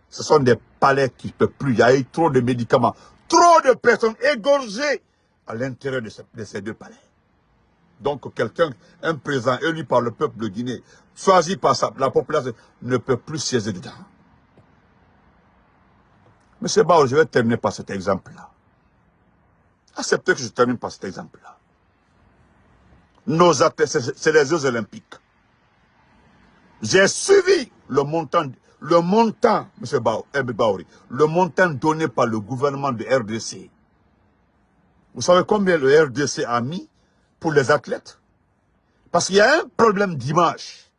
Ce sont des palais qui ne peuvent plus. Il y a eu trop de médicaments. Trop de personnes égorgées à l'intérieur de ces 2 palais. Donc quelqu'un, un président élu par le peuple de Guinée, choisi par la population, ne peut plus siéger dedans. Monsieur Bao, je vais terminer par cet exemple-là. Acceptez que je termine par cet exemple-là. Nos athlètes, c'est les Jeux Olympiques. J'ai suivi le montant, M. Baouri, le montant donné par le gouvernement de RDC. Vous savez combien le RDC a mis pour les athlètes? Parce qu'il y a un problème d'image.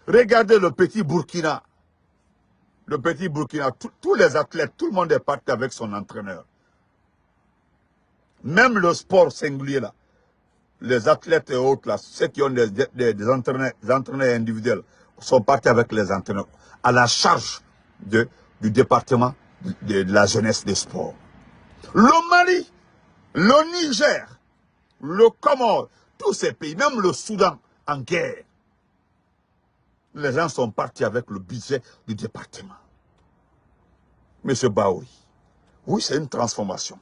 Regardez le petit Burkina. Le petit Burkina, tous les athlètes, tout le monde est parti avec son entraîneur. Même le sport singulier là, les athlètes et autres là, ceux qui ont des entraîneurs individuels, sont partis avec les entraîneurs à la charge du département de la jeunesse des sports. Le Mali, le Niger, le Comore, tous ces pays, même le Soudan en guerre, les gens sont partis avec le budget du département. Monsieur Baoui, oui, c'est une transformation.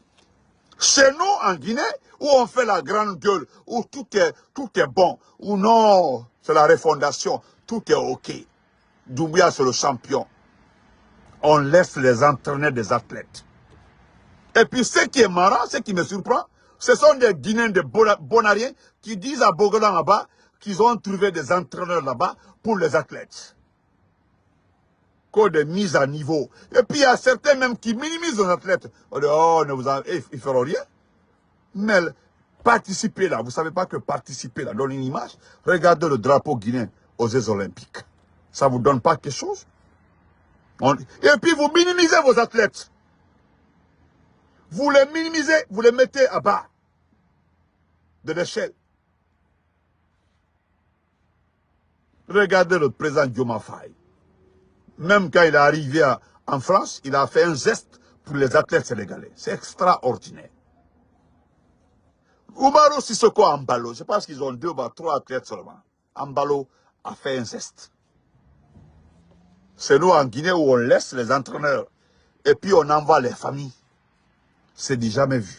Chez nous, en Guinée, où on fait la grande gueule, où tout est bon, où non, c'est la refondation, tout est OK. Doumbia, c'est le champion. On laisse les entraîneurs des athlètes. Et puis, ce qui est marrant, ce qui me surprend, ce sont des Guinéens, des Bonariens, qui disent à Bogolan là-bas qu'ils ont trouvé des entraîneurs là-bas pour les athlètes. Quoi de mise à niveau. Et puis, il y a certains même qui minimisent les athlètes. On dit, oh, ils ne feront rien. Mais participer là, vous ne savez pas que participer là donne une image. Regardez le drapeau guinéen aux Jeux Olympiques. Ça ne vous donne pas quelque chose? Et puis, vous minimisez vos athlètes. Vous les minimisez, vous les mettez à bas de l'échelle. Regardez le président Diomaye Faye. Même quand il est arrivé en France, il a fait un geste pour les athlètes sénégalais. C'est extraordinaire. Oumaro Sissoko Ambalo, je pense qu'ils ont 2 ou 3 athlètes seulement. Ambalo a fait un geste. C'est nous en Guinée où on laisse les entraîneurs et puis on envoie les familles. C'est du jamais vu.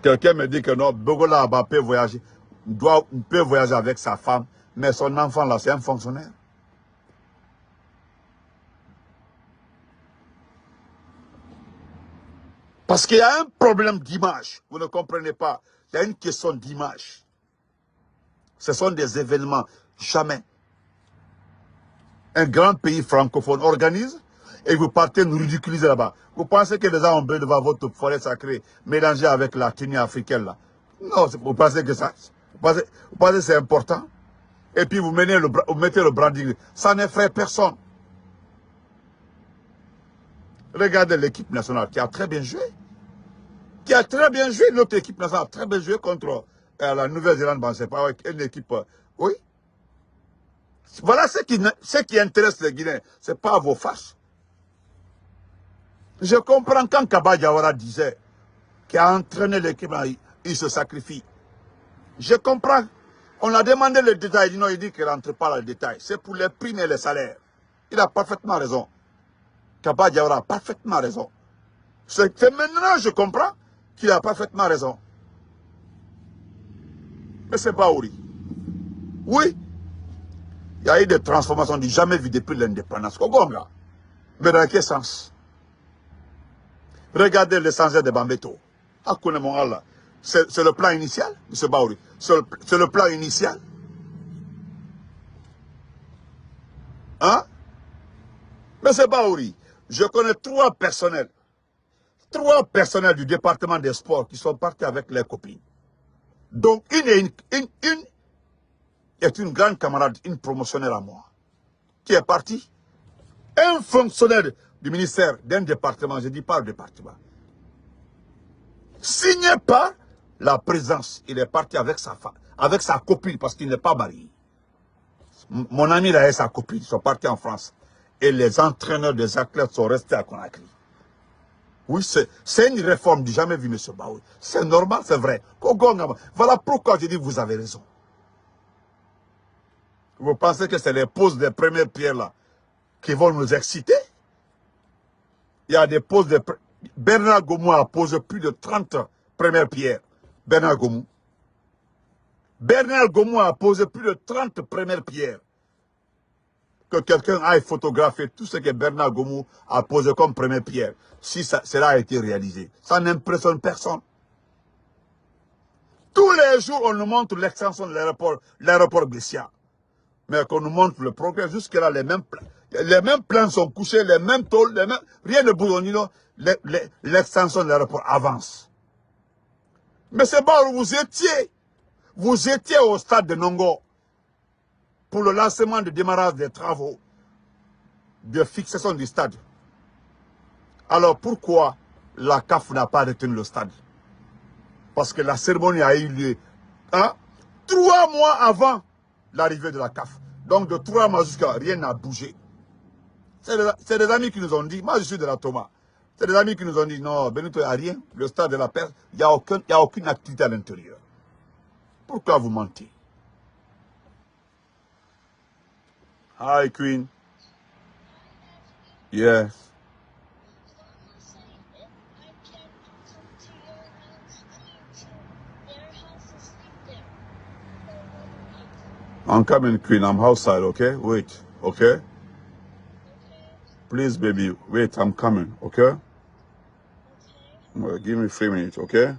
Quelqu'un me dit que non, Bogola Abba peut voyager, peut voyager avec sa femme, mais son enfant là, c'est un fonctionnaire. Parce qu'il y a un problème d'image. Vous ne comprenez pas. Il y a une question d'image. Ce sont des événements. Jamais un grand pays francophone organise et vous partez nous ridiculiser là-bas. Vous pensez que les gens ont besoin devant votre forêt sacrée mélangée avec la tenue africaine là? Non, vous pensez que ça... Vous pensez que c'est important? Et puis vous mettez le branding. Ça n'effraie personne. Regardez l'équipe nationale qui a très bien joué. Qui a très bien joué. Notre équipe nationale a très bien joué contre la Nouvelle-Zélande. Bon, c'est pas une équipe... oui. Voilà ce qui intéresse les Guinéens. Ce n'est pas vos faces. Je comprends quand Kaba Diawara disait qu'il a entraîné l'équipe, il se sacrifie. Je comprends. On a demandé le détail. Il dit non, il dit qu'il ne rentre pas dans le détail. C'est pour les primes et les salaires. Il a parfaitement raison. Kaba Diawara a parfaitement raison. C'est maintenant je comprends qu'il a parfaitement raison. Mais c'est pas Ouri. Oui. Il y a eu des transformations du jamais vu depuis l'indépendance. Mais dans quel sens? Regardez l'essentiel de Bambeto. C'est le plan initial, M. Baouri. C'est le plan initial. Hein? M. Baouri, je connais 3 personnels. 3 personnels du département des sports qui sont partis avec leurs copines. Donc, une est une grande camarade, une promotionnaire à moi, qui est partie. Un fonctionnaire du ministère d'un département, je ne dis pas le département, signé par la présidence. Il est parti avec sa femme, avec sa copine, parce qu'il n'est pas marié. Mon ami là et sa copine, ils sont partis en France. Et les entraîneurs des athlètes sont restés à Conakry. Oui, c'est une réforme du jamais vu, M. Baoui. C'est normal, c'est vrai. Voilà pourquoi je dis que vous avez raison. Vous pensez que c'est les poses des premières pierres là qui vont nous exciter? Il y a des poses de... Bernard Gomou a posé plus de 30 premières pierres. Bernard Gomou. Bernard Gomou a posé plus de 30 premières pierres. Que quelqu'un aille photographier tout ce que Bernard Gomou a posé comme première pierre. Si cela a été réalisé. Ça n'impressionne personne. Tous les jours, on nous montre l'extension de l'aéroport Bessia. Mais qu'on nous montre le progrès, jusque-là, les mêmes plans sont couchés, les mêmes tôles, rien ne bouge. L'extension de l'aéroport avance. Monsieur Baouri, vous étiez au stade de Nongo pour le lancement de démarrage des travaux de fixation du stade. Alors pourquoi la CAF n'a pas retenu le stade? Parce que la cérémonie a eu lieu 3 mois avant l'arrivée de la CAF. Donc de 3 mois jusqu'à rien n'a bougé. C'est des amis qui nous ont dit, moi je suis de la Thomas, c'est des amis qui nous ont dit, non, Benito, il n'y a rien, le stade de la paix, il n'y a aucune activité à l'intérieur. Pourquoi vous mentez? Hi Queen. Yes. I'm coming, Queen. I'm outside, okay? Wait, okay? Please, baby, wait, I'm coming, okay? Well, give me 3 minutes, okay?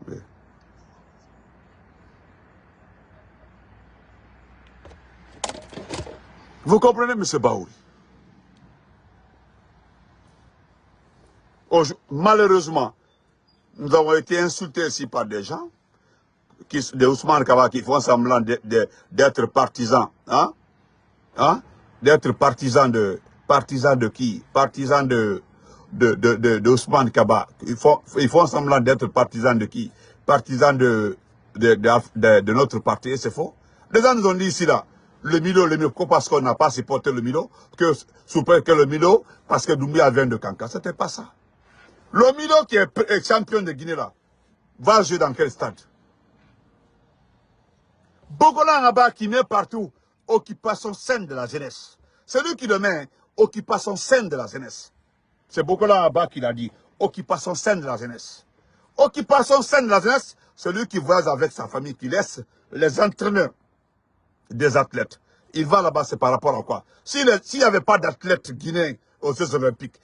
Yeah. Vous comprenez, M. Baouri? Malheureusement, nous avons été insultés ici par des gens, de Ousmane Kaba, qui font semblant d'être partisans, d'être partisans de qui? Partisans de Ousmane Kaba. Ils font semblant d'être partisans de qui? Partisans de notre parti, et c'est faux. Les gens nous ont dit ici, là, le Milo, parce qu'on n'a pas supporté le Milo, que le Milo, parce que Doumbia vient de Kanka. C'était pas ça. Le Milo qui est champion de Guinée, là, va jouer dans quel stade? Bogola Ngaba qui met partout occupation saine de la jeunesse. C'est lui qui le met, occupation saine de la jeunesse. C'est Bogola Ngaba qui l'a dit, occupation saine de la jeunesse. Occupation saine de la jeunesse, celui qui voyage avec sa famille, qui laisse les entraîneurs des athlètes. Il va là-bas, c'est par rapport à quoi? S'il n'y avait pas d'athlètes guinéens aux Jeux Olympiques,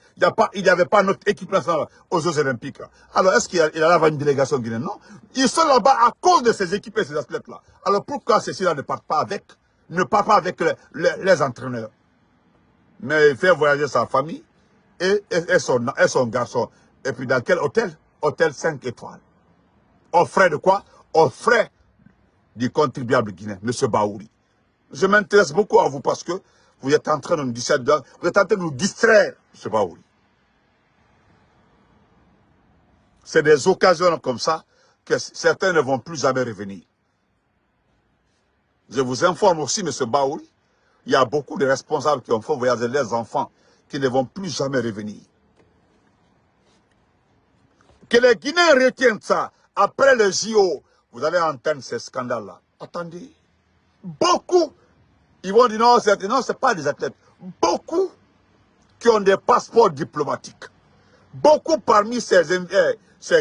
il n'y avait pas notre équipe nationale aux Jeux Olympiques, alors est-ce qu'il allait avoir une délégation guinéenne? Non. Ils sont là-bas à cause de ces équipes et ces athlètes-là. Alors pourquoi ceux-là ne partent pas avec les entraîneurs? Mais il fait voyager sa famille et son garçon. Et puis dans quel hôtel? Hôtel 5 étoiles. Aux frais de quoi? Aux frais du contribuable guinéen, M. Baouri. Je m'intéresse beaucoup à vous parce que vous êtes en train de nous distraire, M. Baouri. C'est des occasions comme ça que certains ne vont plus jamais revenir. Je vous informe aussi, M. Baouri, il y a beaucoup de responsables qui ont fait voyager les enfants qui ne vont plus jamais revenir. Que les Guinéens retiennent ça. Après le JO, vous allez entendre ces scandales-là. Attendez. Beaucoup, ils vont dire non, c'est pas des athlètes. Beaucoup qui ont des passeports diplomatiques. Beaucoup parmi ces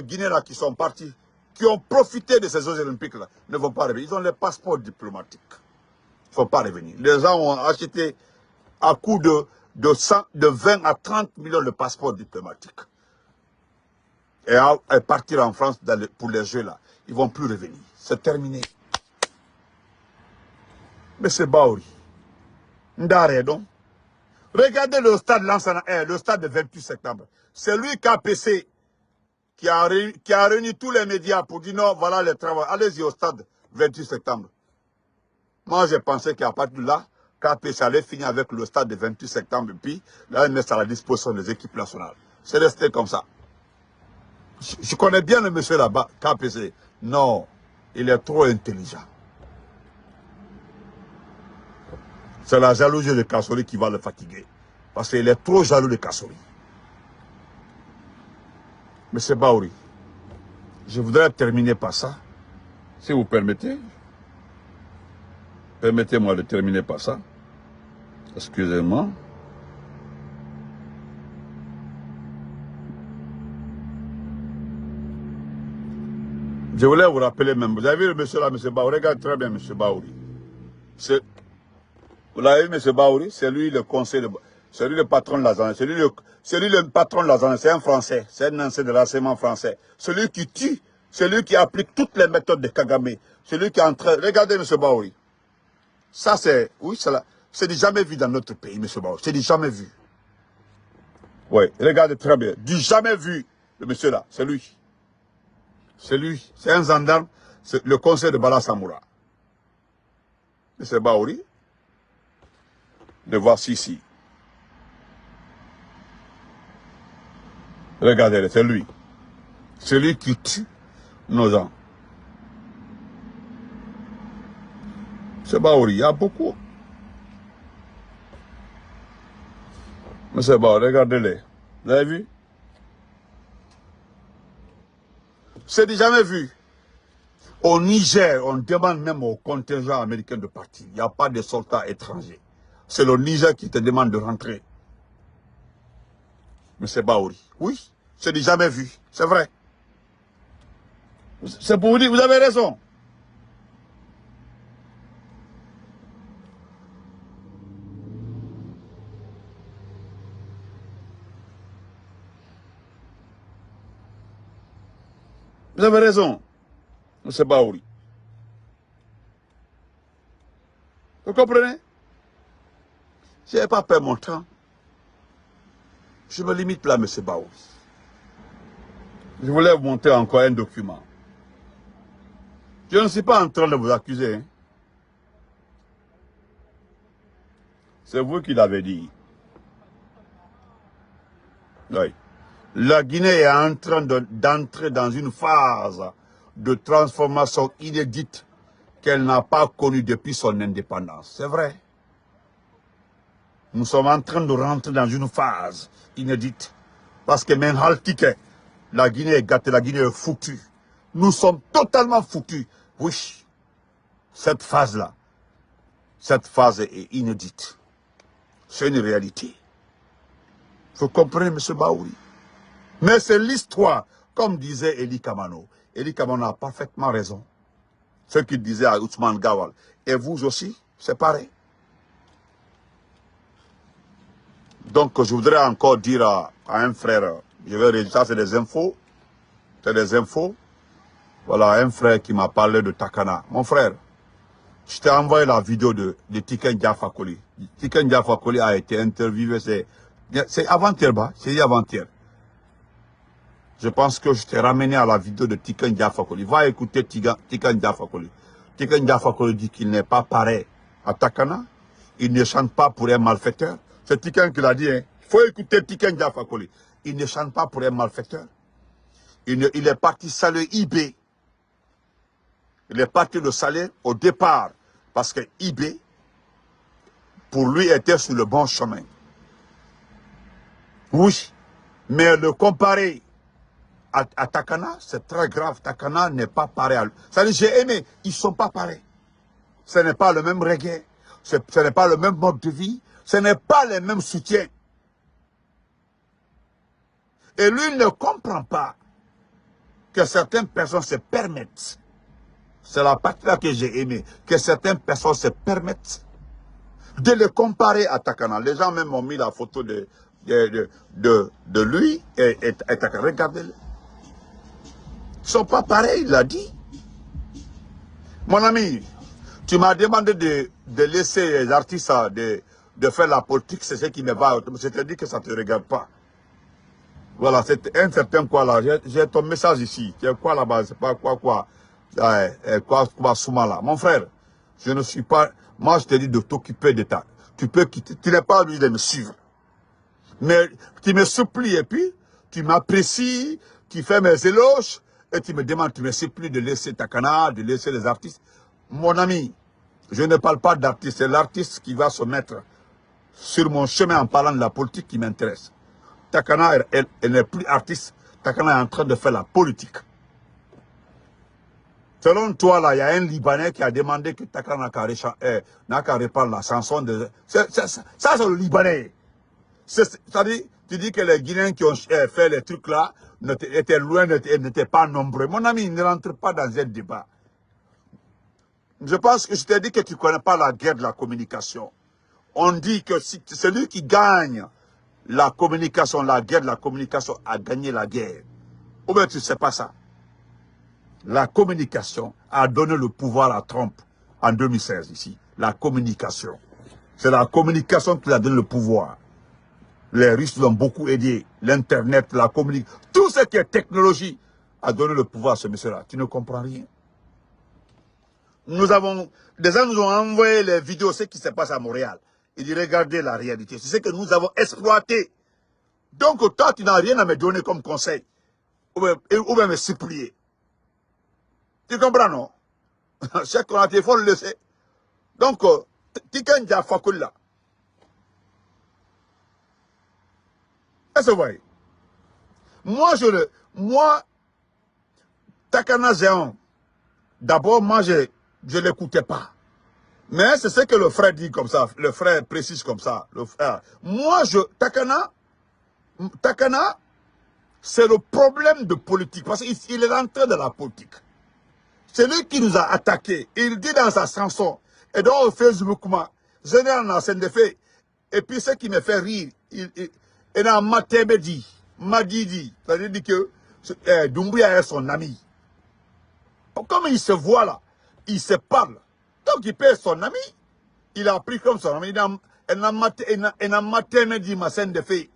Guinéens-là qui sont partis, qui ont profité de ces Jeux Olympiques-là, ne vont pas revenir. Ils ont les passeports diplomatiques. Il ne faut pas revenir. Les gens ont acheté à coût de 20 à 30 millions de passeports diplomatiques. Et partir en France pour les Jeux là. Ils ne vont plus revenir. C'est terminé. Mais c'est Baouri. Ndaredon. Regardez le stade Lansana, le stade de 28 septembre. C'est lui KPC qui a réuni tous les médias pour dire non, voilà les travaux. Allez-y au stade 28 septembre. Moi, j'ai pensé qu'à partir de là, KPC allait finir avec le stade de 28 septembre et puis là, il met à la disposition des équipes nationales. C'est resté comme ça. Je connais bien le monsieur là-bas, KPC. Non, il est trop intelligent. C'est la jalousie de Kassori qui va le fatiguer. Parce qu'il est trop jaloux de Kassori. Monsieur Baouri, je voudrais terminer par ça. Si vous permettez. Permettez-moi de terminer par ça. Excusez-moi. Je voulais vous rappeler même. Vous avez vu le monsieur là, monsieur Baouri? Regardez très bien, monsieur Baouri. Vous l'avez vu, monsieur Baouri? C'est lui le conseil, c'est lui le patron de la zone. C'est lui le patron de la zone. C'est un Français. C'est un ancien de l'enseignement français. Celui qui tue, celui qui applique toutes les méthodes de Kagame. Celui qui est en train. Regardez, monsieur Baouri. Ça, c'est. Oui, c'est du jamais vu dans notre pays, monsieur Baouri. C'est du jamais vu. Oui, regardez très bien. Du jamais vu, le monsieur là. C'est lui. C'est lui. C'est un gendarme. C'est le conseil de Bala Samoura. M. Baouri. Le voici ici. Regardez, c'est lui. C'est lui qui tue nos gens. C'est Baouri, il y a beaucoup. Mais c'est Baouri, regardez-les. Vous avez vu? C'est jamais vu. Au Niger, on demande même au contingent américain de partir. Il n'y a pas de soldats étrangers. C'est le Niger qui te demande de rentrer. Mais c'est Baouri. Oui, c'est jamais vu. C'est vrai. C'est pour vous dire, vous avez raison. Vous avez raison, M. Baouri. Vous comprenez? Je n'ai pas perdu mon temps. Je me limite là, M. Baouri. Je voulais vous montrer encore un document. Je ne suis pas en train de vous accuser. Hein. C'est vous qui l'avez dit. Oui. La Guinée est en train d'entrer dans une phase de transformation inédite qu'elle n'a pas connue depuis son indépendance. C'est vrai. Nous sommes en train de rentrer dans une phase inédite. Parce que même la Guinée est gâtée, la Guinée est foutue. Nous sommes totalement foutus. Oui, cette phase-là, cette phase est inédite. C'est une réalité. Vous comprenez, M. Baouri? Mais c'est l'histoire, comme disait Eli Kamano. Eli Kamano a parfaitement raison. Ce qu'il disait à Ousmane Gawal. Et vous aussi, c'est pareil. Donc, je voudrais encore dire à un frère, ça c'est des infos. C'est des infos. Voilà, un frère qui m'a parlé de Takana. Mon frère, je t'ai envoyé la vidéo de Tiken Jah Fakoly. Tiken Jah Fakoly a été interviewé, c'est avant-hier, c'est avant-hier. Je pense que je t'ai ramené à la vidéo de Tiken Jah Fakoly. Va écouter Tiken Jah Fakoly. Tiken Jah Fakoly dit qu'il n'est pas pareil à Takana. Il ne chante pas pour un malfaiteur. C'est Tiken qui l'a dit. Il faut écouter Tiken Jah Fakoly. Il ne chante pas pour un malfaiteur. Il est parti saluer IB. Il est parti le saluer au départ. Parce que IB, pour lui, était sur le bon chemin. Oui. Mais le comparer à Takana, c'est très grave. Takana n'est pas pareil à lui. C'est-à-dire, j'ai aimé, ils ne sont pas pareils. Ce n'est pas le même reggae. Ce n'est pas le même mode de vie. Ce n'est pas les mêmes soutiens. Et lui ne comprend pas que certaines personnes se permettent. C'est la partie là que j'ai aimé. Que certaines personnes se permettent de le comparer à Takana. Les gens même ont mis la photo de lui et Takana. Regardez-le. Ils ne sont pas pareils, il l'a dit. Mon ami, tu m'as demandé de laisser les artistes de faire la politique, c'est ce qui me va. Je te dis que ça ne te regarde pas. Voilà, c'est un certain quoi là. J'ai ton message ici. C'est quoi là-bas? C'est pas quoi Souma là. Mon frère, je ne suis pas. Moi, je te dis de t'occuper de ta. Tu peux quitter. Tu n'es pas obligé de me suivre. Mais tu me supplies et puis tu m'apprécies, tu fais mes éloges et tu me demandes, tu me supplies de laisser Takana, de laisser les artistes. Mon ami, je ne parle pas d'artiste. C'est l'artiste qui va se mettre sur mon chemin en parlant de la politique qui m'intéresse. Takana, elle n'est plus artiste. Takana est en train de faire la politique. Selon toi, là, il y a un Libanais qui a demandé que Takana n'a qu'à reprendre la chanson de... Ça, c'est le Libanais. C'est-à-dire, tu dis que les Guinéens qui ont fait les trucs là étaient loin, n'étaient pas nombreux. Mon ami, ne rentre pas dans un débat. Je pense que je t'ai dit que tu ne connais pas la guerre de la communication. On dit que si celui qui gagne la communication, la guerre de la communication a gagné la guerre. Ou bien tu ne sais pas ça. La communication a donné le pouvoir à Trump en 2016 ici. La communication. C'est la communication qui a donné le pouvoir. Les Russes l'ont beaucoup aidé. L'Internet, la communication. Tout ce qui est technologie a donné le pouvoir à ce monsieur-là. Tu ne comprends rien. Nous avons, des gens nous ont envoyé les vidéos, ce qui se passe à Montréal. Ils disent, regardez la réalité. C'est ce que nous avons exploité. Donc, toi, tu n'as rien à me donner comme conseil. Ou bien me supplier. Tu comprends, non? Chaque qu'on a téléphone le sait. Donc, Tiken Diafakoula. Est-ce que vous voyez? Moi, Takana Zéon, d'abord, moi, je ne l'écoutais pas. Mais c'est ce que le frère dit comme ça, le frère précise comme ça, le frère. Moi, Takana, c'est le problème de politique, parce qu'il est rentré dans la politique. C'est lui qui nous a attaqués. Il dit dans sa chanson, et dans Facebook, général dans scène de fait, et puis ce qui me fait rire, il a Matébedi, Madidi, c'est-à-dire que Doumbouya est son ami. Comme il se voit là, il se parle. Donc il peut être son ami, il a pris comme son ami. Il a Matébedi, ma scène de fait.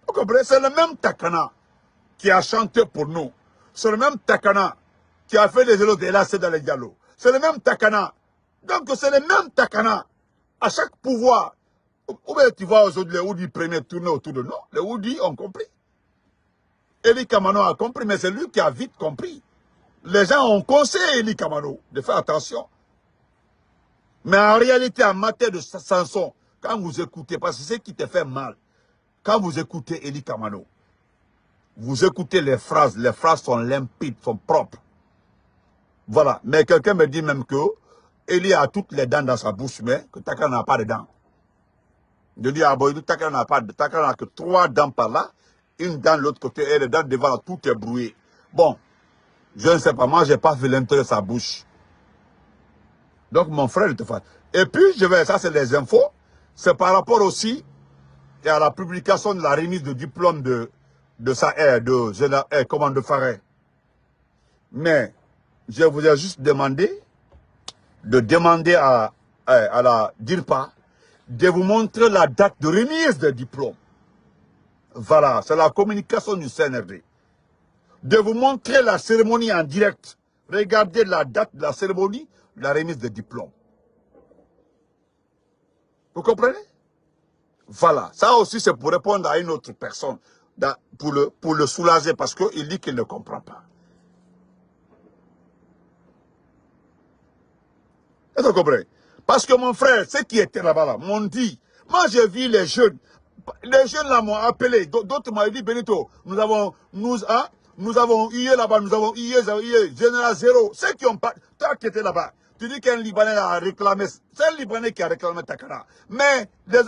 Vous comprenez? C'est le même Takana qui a chanté pour nous. C'est le même Takana qui a fait les éloges de l'AC dans les dialogues. C'est le même Takana. Donc c'est le même Takana. À chaque pouvoir, où tu vois aujourd'hui les Oudi prenaient tourner autour de nous. Les Oudi ont compris. Eli Kamano a compris, mais c'est lui qui a vite compris. Les gens ont conseillé Eli Kamano de faire attention. Mais en réalité, en matière de Samson, quand vous écoutez, parce que c'est ce qui te fait mal, quand vous écoutez Eli Kamano, vous écoutez les phrases sont limpides, sont propres. Voilà. Mais quelqu'un me dit même que Eli a toutes les dents dans sa bouche, mais que Takana n'a pas de dents. Je dis, ah bon, Takana n'a que 3 dents par là, une dent de l'autre côté, et les dents devant, tout est brouillé. Bon, je ne sais pas, moi, je n'ai pas vu l'intérieur de sa bouche. Donc, mon frère, il te fait. Et puis, ça, c'est les infos. C'est par rapport aussi à la publication de la remise de diplôme de Faré. Mais, je vous ai juste demandé de demander à la DIRPA de vous montrer la date de remise de diplôme. Voilà, c'est la communication du CNRD. De vous montrer la cérémonie en direct. Regardez la date de la cérémonie, la remise de diplôme. Vous comprenez? Voilà, ça aussi c'est pour répondre à une autre personne, pour le soulager, parce qu'il dit qu'il ne comprend pas. Est-ce que vous comprenez? Parce que mon frère, ceux qui étaient là-bas, m'ont dit, moi j'ai vu les jeunes là m'ont appelé, d'autres m'ont dit, Benito, nous avons eu là-bas, nous avons eu Général Zéro, ceux qui ont pas, toi qui étais là-bas, tu dis qu'un Libanais a réclamé, c'est un Libanais qui a réclamé Takana. Mais les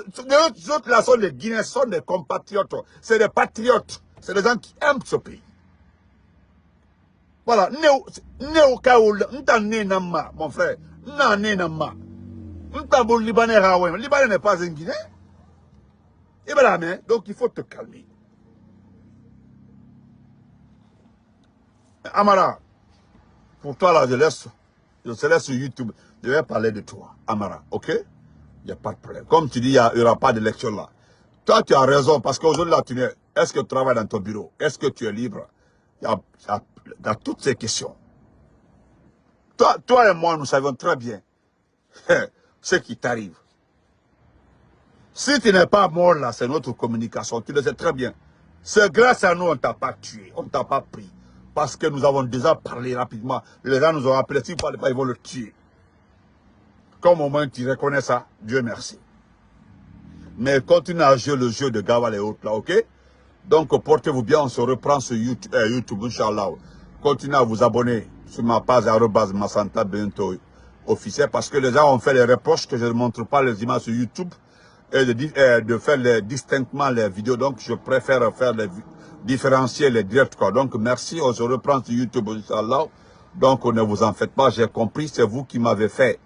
autres là sont des Guinéens, sont des compatriotes, c'est des patriotes, c'est des gens qui aiment ce pays. Voilà, mon frère, Libanais n'est pas un Guinéen. Donc il faut te calmer. Amara, pour toi là, je te laisse sur YouTube. Je vais parler de toi, Amara, ok? Il n'y a pas de problème. Comme tu dis, il n'y aura pas d'élection là. Toi, tu as raison, parce qu'aujourd'hui là, est-ce que tu travailles dans ton bureau? Est-ce que tu es libre? Il y a toutes ces questions. Toi et moi, nous savons très bien ce qui t'arrive. Si tu n'es pas mort là, c'est notre communication, tu le sais très bien. C'est grâce à nous, on ne t'a pas tué, on ne t'a pas pris. Parce que nous avons déjà parlé rapidement. Les gens nous ont appelé, s'ils ne parlent pas, ils vont le tuer. Comme au moins tu reconnais ça, Dieu merci. Mais continue à jouer le jeu de Gawal et autres là, ok? Donc portez-vous bien, on se reprend sur YouTube, Inch'Allah. Continuez à vous abonner sur ma page @Massanta Benito officiel, parce que les gens ont fait les reproches que je ne montre pas les images sur YouTube et de faire distinctement les vidéos. Donc je préfère faire différencier les directs, quoi. Donc merci, on se reprend sur YouTube, Inch'Allah. Donc ne vous en faites pas, j'ai compris, c'est vous qui m'avez fait.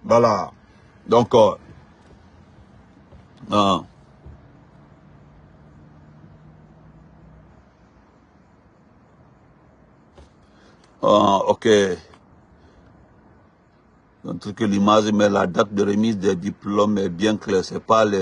Voilà. Donc ok. Donc que l'image, mais la date de remise des diplômes est bien claire. C'est pas les